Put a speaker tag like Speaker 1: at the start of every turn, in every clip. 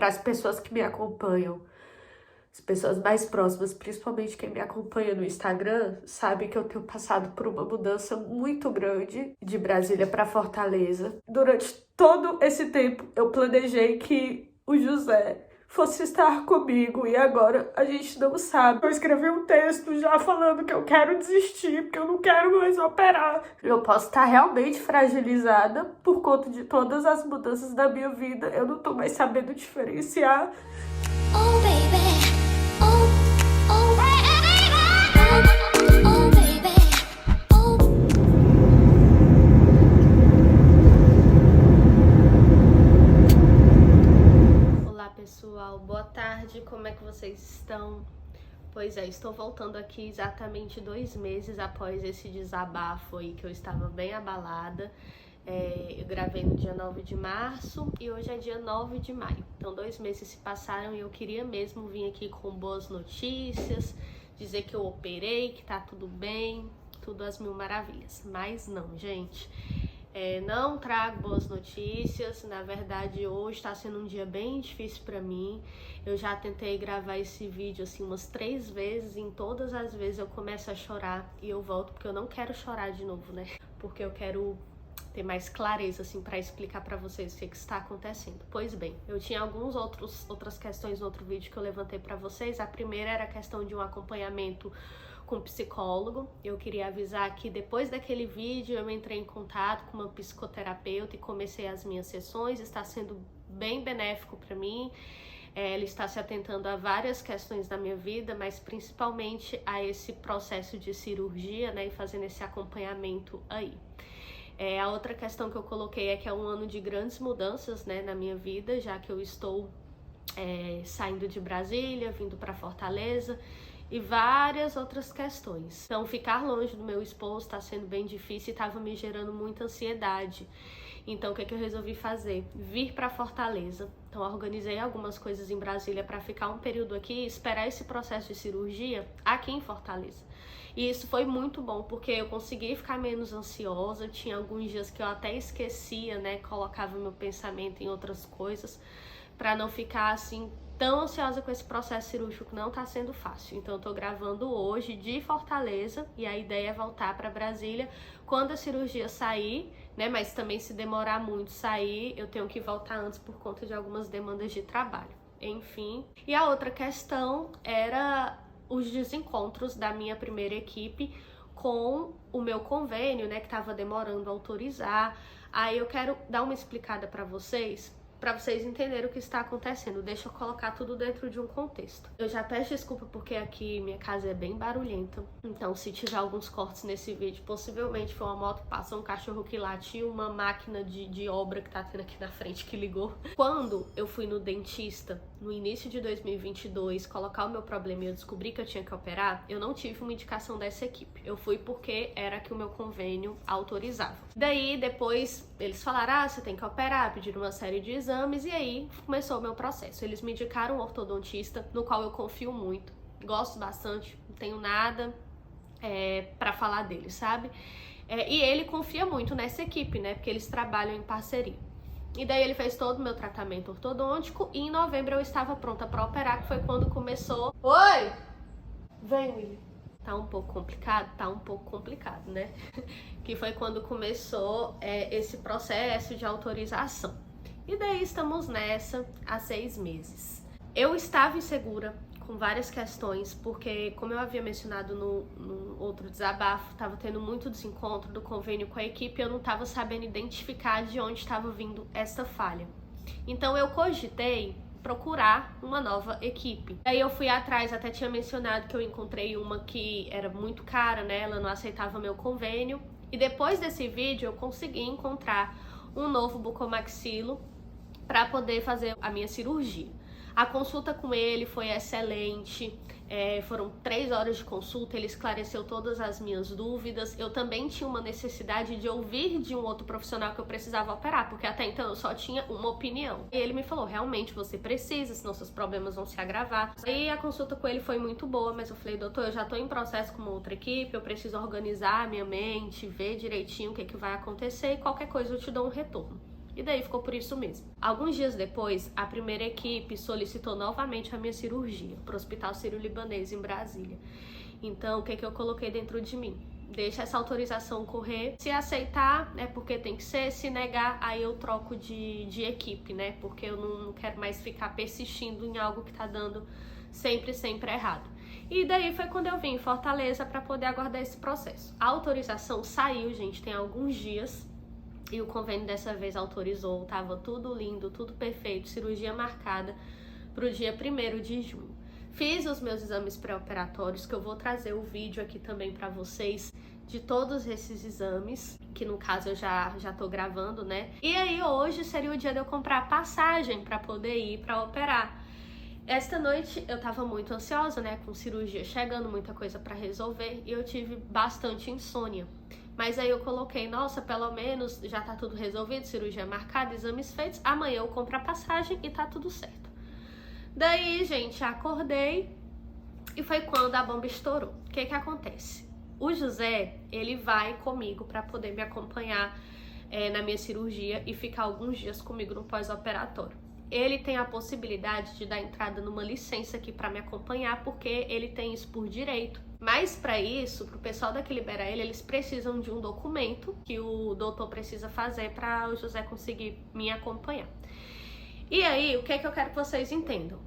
Speaker 1: para as pessoas que me acompanham, as pessoas mais próximas, principalmente quem me acompanha no Instagram, sabe que eu tenho passado por uma mudança muito grande de Brasília para Fortaleza. Durante todo esse tempo, eu planejei que o José fosse estar comigo e agora a gente não sabe. Eu escrevi um texto já falando que eu quero desistir, porque eu não quero mais operar. Eu posso estar realmente fragilizada por conta de todas as mudanças da minha vida. Eu não tô mais sabendo diferenciar.
Speaker 2: Oh, baby. Oh, oh, baby. Oh, baby. Oh.
Speaker 3: Olá pessoal, boa tarde, como é que vocês estão? Pois é, estou voltando aqui exatamente 2 meses após esse desabafo aí que eu estava bem abalada. Eu gravei no dia 9 de março e hoje é dia 9 de maio. Então 2 meses se passaram e eu queria mesmo vir aqui com boas notícias, dizer que eu operei, que tá tudo bem, tudo às mil maravilhas. Mas não, gente. Não trago boas notícias. Na verdade, hoje está sendo um dia bem difícil para mim. Eu já tentei gravar esse vídeo assim umas 3 vezes e em todas as vezes eu começo a chorar e eu volto porque eu não quero chorar de novo, né? Porque eu quero ter mais clareza assim para explicar para vocês o que está acontecendo. Pois bem, eu tinha outras questões no outro vídeo que eu levantei para vocês. A primeira era a questão de um acompanhamento com psicólogo. Eu queria avisar que depois daquele vídeo eu entrei em contato com uma psicoterapeuta e comecei as minhas sessões. Está sendo bem benéfico para mim. Ela está se atentando a várias questões da minha vida, mas principalmente a esse processo de cirurgia, né, e fazendo esse acompanhamento aí. A outra questão que eu coloquei é que é um ano de grandes mudanças, né, na minha vida, já que eu estou saindo de Brasília, vindo para Fortaleza e várias outras questões. Então, ficar longe do meu esposo está sendo bem difícil e estava me gerando muita ansiedade. Então, o que eu resolvi fazer? Vir para Fortaleza. Então, organizei algumas coisas em Brasília para ficar um período aqui e esperar esse processo de cirurgia aqui em Fortaleza. E isso foi muito bom, porque eu consegui ficar menos ansiosa. Tinha alguns dias que eu até esquecia, né? Colocava meu pensamento em outras coisas, para não ficar assim tão ansiosa com esse processo cirúrgico que não tá sendo fácil. Então eu tô gravando hoje de Fortaleza e a ideia é voltar para Brasília quando a cirurgia sair, né? Mas também se demorar muito sair, eu tenho que voltar antes por conta de algumas demandas de trabalho. Enfim. E a outra questão era os desencontros da minha primeira equipe com o meu convênio, né, que estava demorando a autorizar. Aí eu quero dar uma explicada para vocês entenderem o que está acontecendo. Deixa eu colocar tudo dentro de um contexto. Eu já peço desculpa porque aqui minha casa é bem barulhenta, então se tiver alguns cortes nesse vídeo, possivelmente foi uma moto passou, um cachorro que latiu, uma máquina de obra que tá tendo aqui na frente que ligou. Quando eu fui no dentista, no início de 2022, colocar o meu problema e eu descobri que eu tinha que operar, eu não tive uma indicação dessa equipe. Eu fui porque era que o meu convênio autorizava. Daí, depois, eles falaram, você tem que operar, pediram uma série de exames, e aí começou o meu processo. Eles me indicaram um ortodontista, no qual eu confio muito, gosto bastante, não tenho nada pra falar dele, sabe? E ele confia muito nessa equipe, né, porque eles trabalham em parceria. E daí ele fez todo o meu tratamento ortodôntico e em novembro eu estava pronta para operar, que foi quando começou... Oi! Vem, William. Tá um pouco complicado? Tá um pouco complicado, né? Que foi quando começou esse processo de autorização. E daí estamos nessa há 6 meses. Eu estava insegura com várias questões, porque como eu havia mencionado no outro desabafo, estava tendo muito desencontro do convênio com a equipe e eu não estava sabendo identificar de onde estava vindo essa falha. Então eu cogitei procurar uma nova equipe. Aí eu fui atrás, até tinha mencionado que eu encontrei uma que era muito cara, né? Ela não aceitava meu convênio. E depois desse vídeo eu consegui encontrar um novo bucomaxilo para poder fazer a minha cirurgia. A consulta com ele foi excelente, foram 3 horas de consulta, ele esclareceu todas as minhas dúvidas. Eu também tinha uma necessidade de ouvir de um outro profissional que eu precisava operar, porque até então eu só tinha uma opinião. E ele me falou, realmente você precisa, senão seus problemas vão se agravar. Aí a consulta com ele foi muito boa, mas eu falei, doutor, eu já tô em processo com uma outra equipe, eu preciso organizar a minha mente, ver direitinho o que vai acontecer e qualquer coisa eu te dou um retorno. E daí ficou por isso mesmo. Alguns dias depois, a primeira equipe solicitou novamente a minha cirurgia para o Hospital Sírio-Libanês em Brasília. Então, o que eu coloquei dentro de mim? Deixa essa autorização correr. Se aceitar, é porque tem que ser. Se negar, aí eu troco de equipe, né? Porque eu não quero mais ficar persistindo em algo que tá dando sempre errado. E daí foi quando eu vim em Fortaleza para poder aguardar esse processo. A autorização saiu, gente, tem alguns dias. E o convênio dessa vez autorizou. Tava tudo lindo, tudo perfeito. Cirurgia marcada pro dia 1º de junho. Fiz os meus exames pré-operatórios, que eu vou trazer o vídeo aqui também para vocês de todos esses exames, que no caso eu já tô gravando, né? E aí hoje seria o dia de eu comprar passagem para poder ir para operar. Esta noite eu tava muito ansiosa, né? Com cirurgia chegando, muita coisa para resolver, e eu tive bastante insônia. Mas aí eu coloquei, nossa, pelo menos já tá tudo resolvido, cirurgia marcada, exames feitos, amanhã eu compro a passagem e tá tudo certo. Daí, gente, acordei e foi quando a bomba estourou. O que acontece? O José, ele vai comigo para poder me acompanhar na minha cirurgia e ficar alguns dias comigo no pós-operatório. Ele tem a possibilidade de dar entrada numa licença aqui para me acompanhar, porque ele tem isso por direito. Mas para isso, pro pessoal daqui liberar ele, eles precisam de um documento que o doutor precisa fazer para o José conseguir me acompanhar. E aí, o que eu quero que vocês entendam?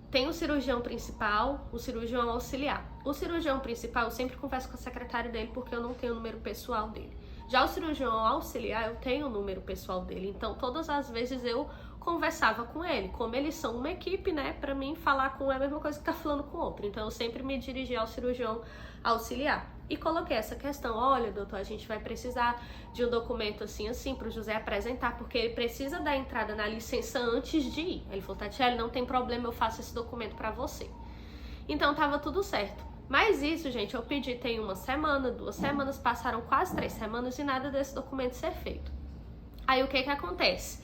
Speaker 3: Tem o cirurgião principal, o cirurgião auxiliar. O cirurgião principal, eu sempre converso com a secretária dele porque eu não tenho o número pessoal dele. Já o cirurgião auxiliar, eu tenho o número pessoal dele. Então, todas as vezes eu conversava com ele. Como eles são uma equipe, né? Pra mim, falar com um é a mesma coisa que tá falando com outro. Então, eu sempre me dirigi ao cirurgião auxiliar. E coloquei essa questão, olha, doutor, a gente vai precisar de um documento assim, pro José apresentar, porque ele precisa dar entrada na licença antes de ir. Ele falou, Tatiele, não tem problema, eu faço esse documento pra você. Então, tava tudo certo. Mas isso, gente, eu pedi tem 1 semana, 2 semanas, passaram quase 3 semanas e nada desse documento ser feito. Aí, o que acontece?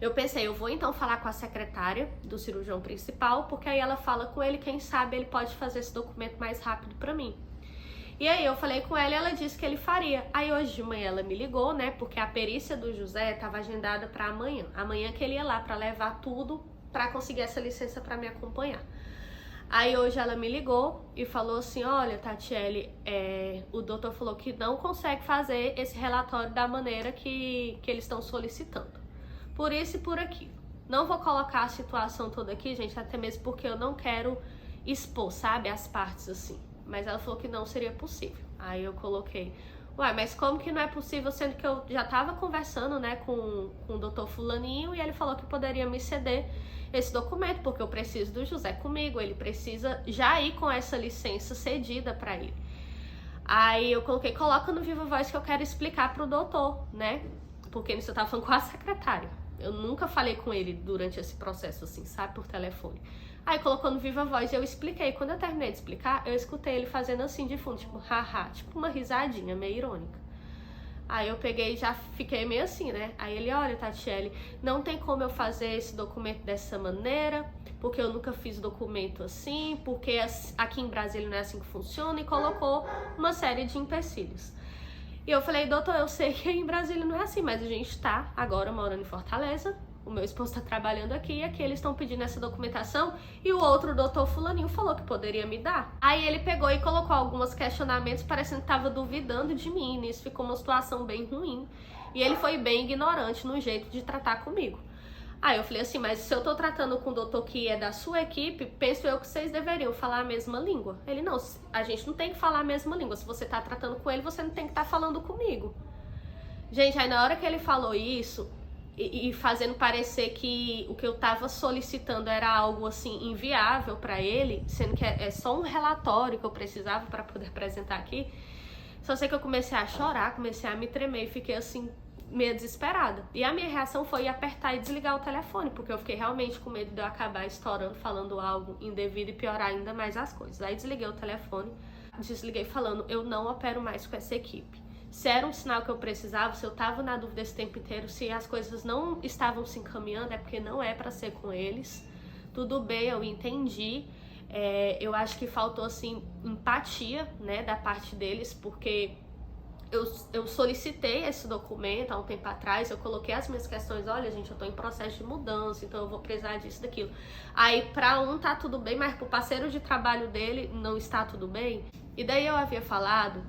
Speaker 3: Eu pensei, eu vou então falar com a secretária do cirurgião principal, porque aí ela fala com ele, quem sabe ele pode fazer esse documento mais rápido pra mim. E aí eu falei com ela e ela disse que ele faria. Aí hoje de manhã ela me ligou, né, porque a perícia do José estava agendada para amanhã. Amanhã que ele ia lá para levar tudo para conseguir essa licença para me acompanhar. Aí hoje ela me ligou e falou assim, olha, Tatiele, o doutor falou que não consegue fazer esse relatório da maneira que eles estão solicitando. Por isso e por aqui. Não vou colocar a situação toda aqui, gente, até mesmo porque eu não quero expor, sabe, as partes assim. Mas ela falou que não seria possível. Aí eu coloquei, ué, mas como que não é possível, sendo que eu já tava conversando, né, com o doutor fulaninho e ele falou que poderia me ceder esse documento, porque eu preciso do José comigo, ele precisa já ir com essa licença cedida pra ele. Aí eu coloquei, coloca no Viva Voz que eu quero explicar pro doutor, né, porque nisso eu tava falando com a secretária. Eu nunca falei com ele durante esse processo, assim, sabe, por telefone. Aí colocou no Viva Voz e eu expliquei. Quando eu terminei de explicar, eu escutei ele fazendo assim de fundo, tipo, haha, tipo uma risadinha meio irônica. Aí eu peguei e já fiquei meio assim, né? Aí ele, olha, Tatiele, não tem como eu fazer esse documento dessa maneira, porque eu nunca fiz documento assim, porque aqui em Brasília não é assim que funciona, e colocou uma série de empecilhos. E eu falei, doutor, eu sei que em Brasília não é assim, mas a gente tá agora morando em Fortaleza, o meu esposo tá trabalhando aqui, e aqui eles estão pedindo essa documentação, e o outro doutor fulaninho falou que poderia me dar. Aí ele pegou e colocou alguns questionamentos, parecendo que tava duvidando de mim, e isso ficou uma situação bem ruim. E ele foi bem ignorante no jeito de tratar comigo. Aí eu falei assim, mas se eu tô tratando com o doutor que é da sua equipe, penso eu que vocês deveriam falar a mesma língua. Ele, não, a gente não tem que falar a mesma língua. Se você tá tratando com ele, você não tem que estar falando comigo. Gente, aí na hora que ele falou isso, e fazendo parecer que o que eu tava solicitando era algo assim inviável pra ele, sendo que é só um relatório que eu precisava pra poder apresentar aqui, só sei que eu comecei a chorar, comecei a me tremer e fiquei assim meio desesperada. E a minha reação foi apertar e desligar o telefone, porque eu fiquei realmente com medo de eu acabar estourando, falando algo indevido e piorar ainda mais as coisas. Aí desliguei o telefone, desliguei falando, eu não opero mais com essa equipe. Se era um sinal que eu precisava, se eu tava na dúvida esse tempo inteiro, se as coisas não estavam se encaminhando, é porque não é pra ser com eles. Tudo bem, eu entendi. Eu acho que faltou, assim, empatia, né, da parte deles, porque eu solicitei esse documento há um tempo atrás, eu coloquei as minhas questões, olha gente, eu tô em processo de mudança, então eu vou precisar disso, daquilo. Aí pra um tá tudo bem, mas pro parceiro de trabalho dele não está tudo bem. E daí eu havia falado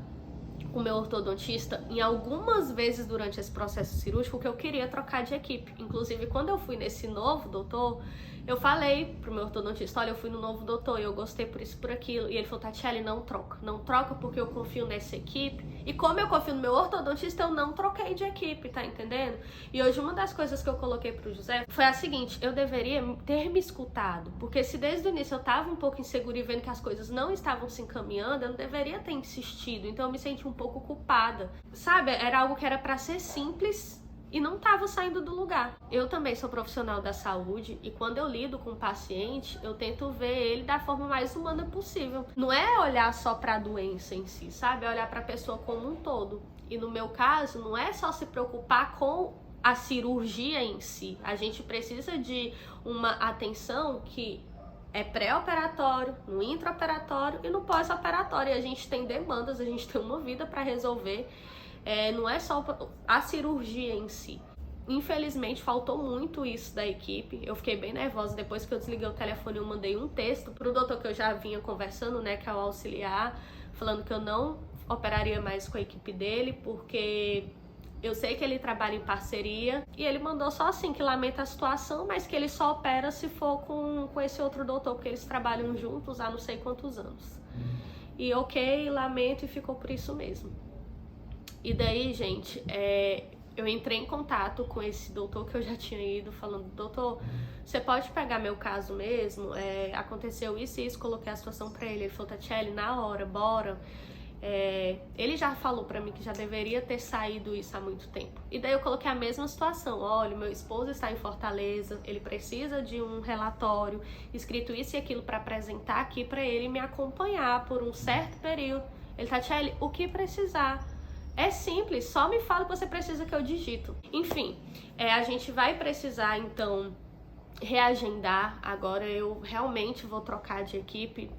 Speaker 3: com o meu ortodontista em algumas vezes durante esse processo cirúrgico que eu queria trocar de equipe. Inclusive, quando eu fui nesse novo doutor, eu falei pro meu ortodontista, olha, eu fui no novo doutor e eu gostei por isso, por aquilo. E ele falou, Tatiele, não troca. Não troca porque eu confio nessa equipe. E como eu confio no meu ortodontista, eu não troquei de equipe, tá entendendo? E hoje uma das coisas que eu coloquei pro José foi a seguinte, eu deveria ter me escutado. Porque se desde o início eu tava um pouco insegura e vendo que as coisas não estavam se encaminhando, eu não deveria ter insistido. Então eu me senti um pouco culpada. Sabe, era algo que era pra ser simples e não estava saindo do lugar. Eu também sou profissional da saúde e quando eu lido com o paciente, eu tento ver ele da forma mais humana possível. Não é olhar só para a doença em si, sabe? É olhar para a pessoa como um todo. E no meu caso, não é só se preocupar com a cirurgia em si. A gente precisa de uma atenção que é pré-operatório, no intraoperatório e no pós-operatório. E a gente tem demandas, a gente tem uma vida para resolver. Não é só a cirurgia em si. Infelizmente, faltou muito isso da equipe. Eu fiquei bem nervosa. Depois que eu desliguei o telefone, eu mandei um texto pro doutor que eu já vinha conversando, né, que é o auxiliar, falando que eu não operaria mais com a equipe dele, porque eu sei que ele trabalha em parceria. E ele mandou só assim, que lamenta a situação, mas que ele só opera se for com esse outro doutor, porque eles trabalham juntos há não sei quantos anos. E ok, lamento, e ficou por isso mesmo. E daí, gente, eu entrei em contato com esse doutor que eu já tinha ido, falando, doutor, você pode pegar meu caso mesmo? Aconteceu isso e isso, coloquei a situação pra ele. Ele falou, Tatiele, na hora, bora. Ele já falou pra mim que já deveria ter saído isso há muito tempo. E daí eu coloquei a mesma situação. Olha, meu esposo está em Fortaleza, ele precisa de um relatório, escrito isso e aquilo pra apresentar aqui pra ele me acompanhar por um certo período. Ele, Tatiele, o que precisar? É simples, só me fala o que você precisa que eu digito. Enfim, a gente vai precisar, então, reagendar. Agora eu realmente vou trocar de equipe.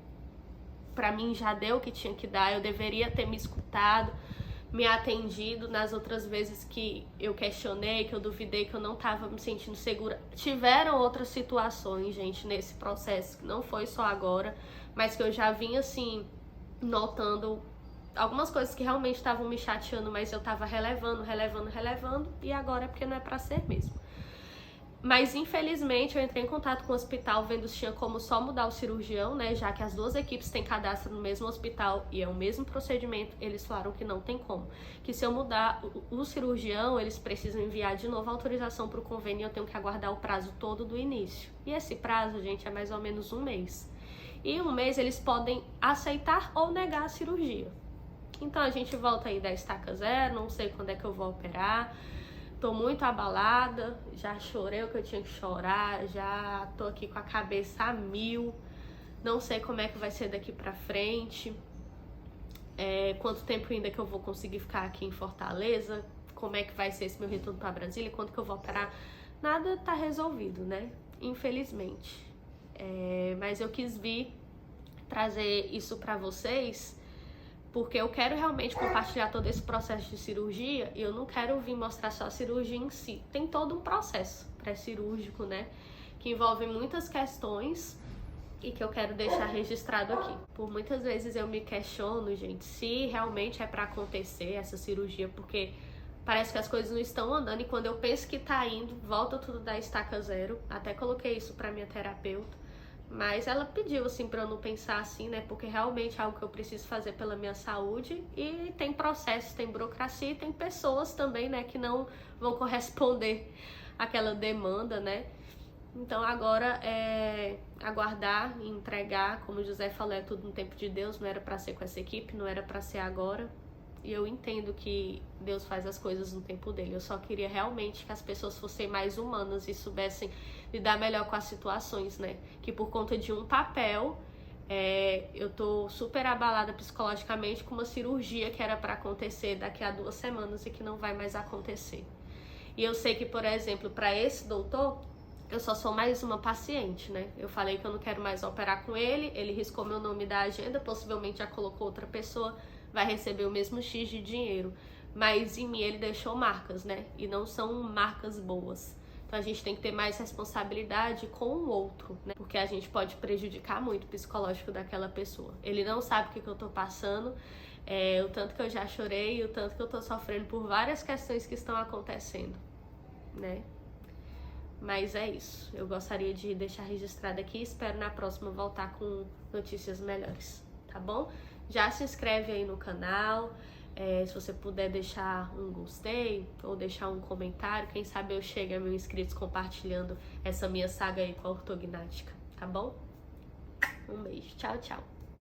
Speaker 3: Pra mim já deu o que tinha que dar. Eu deveria ter me escutado, me atendido nas outras vezes que eu questionei, que eu duvidei, que eu não tava me sentindo segura. Tiveram outras situações, gente, nesse processo, que não foi só agora, mas que eu já vinha, assim, notando algumas coisas que realmente estavam me chateando, mas eu tava relevando, e agora é porque não é pra ser mesmo. Mas infelizmente eu entrei em contato com o hospital vendo se tinha como só mudar o cirurgião, né, já que as duas equipes têm cadastro no mesmo hospital e é o mesmo procedimento. Eles falaram que não tem como, que se eu mudar o cirurgião, eles precisam enviar de novo a autorização pro convênio e eu tenho que aguardar o prazo todo do início. E esse prazo, gente, é mais ou menos um mês. E em um mês eles podem aceitar ou negar a cirurgia. Então a gente volta aí da estaca zero, não sei quando é que eu vou operar, tô muito abalada, já chorei o que eu tinha que chorar, já tô aqui com a cabeça a mil, não sei como é que vai ser daqui pra frente, quanto tempo ainda que eu vou conseguir ficar aqui em Fortaleza, como é que vai ser esse meu retorno pra Brasília, quando que eu vou operar, nada tá resolvido, né, infelizmente. Mas eu quis vir trazer isso pra vocês, porque eu quero realmente compartilhar todo esse processo de cirurgia e eu não quero vir mostrar só a cirurgia em si. Tem todo um processo pré-cirúrgico, né? Que envolve muitas questões e que eu quero deixar registrado aqui. Por muitas vezes eu me questiono, gente, se realmente é pra acontecer essa cirurgia, porque parece que as coisas não estão andando e quando eu penso que tá indo, volta tudo da estaca zero. Até coloquei isso pra minha terapeuta. Mas ela pediu, assim, pra eu não pensar assim, né? Porque realmente é algo que eu preciso fazer pela minha saúde. E tem processos, tem burocracia e tem pessoas também, né? Que não vão corresponder àquela demanda, né? Então agora é aguardar e entregar. Como o José falou, é tudo no tempo de Deus. Não era pra ser com essa equipe, não era pra ser agora. E eu entendo que Deus faz as coisas no tempo dele. Eu só queria realmente que as pessoas fossem mais humanas e soubessem lidar melhor com as situações, né? Que por conta de um papel, eu tô super abalada psicologicamente com uma cirurgia que era pra acontecer daqui a 2 semanas e que não vai mais acontecer. E eu sei que, por exemplo, pra esse doutor, eu só sou mais uma paciente, né? Eu falei que eu não quero mais operar com ele, ele riscou meu nome da agenda, possivelmente já colocou outra pessoa, vai receber o mesmo X de dinheiro. Mas em mim ele deixou marcas, né? E não são marcas boas. Então a gente tem que ter mais responsabilidade com o outro, né? Porque a gente pode prejudicar muito o psicológico daquela pessoa. Ele não sabe o que eu tô passando, o tanto que eu já chorei, o tanto que eu tô sofrendo por várias questões que estão acontecendo, né? Mas é isso. Eu gostaria de deixar registrado aqui. Espero na próxima voltar com notícias melhores, tá bom? Já se inscreve aí no canal. Se você puder deixar um gostei ou deixar um comentário, quem sabe eu chegue a 1000 inscritos compartilhando essa minha saga aí com a ortognática, tá bom? Um beijo. Tchau, tchau.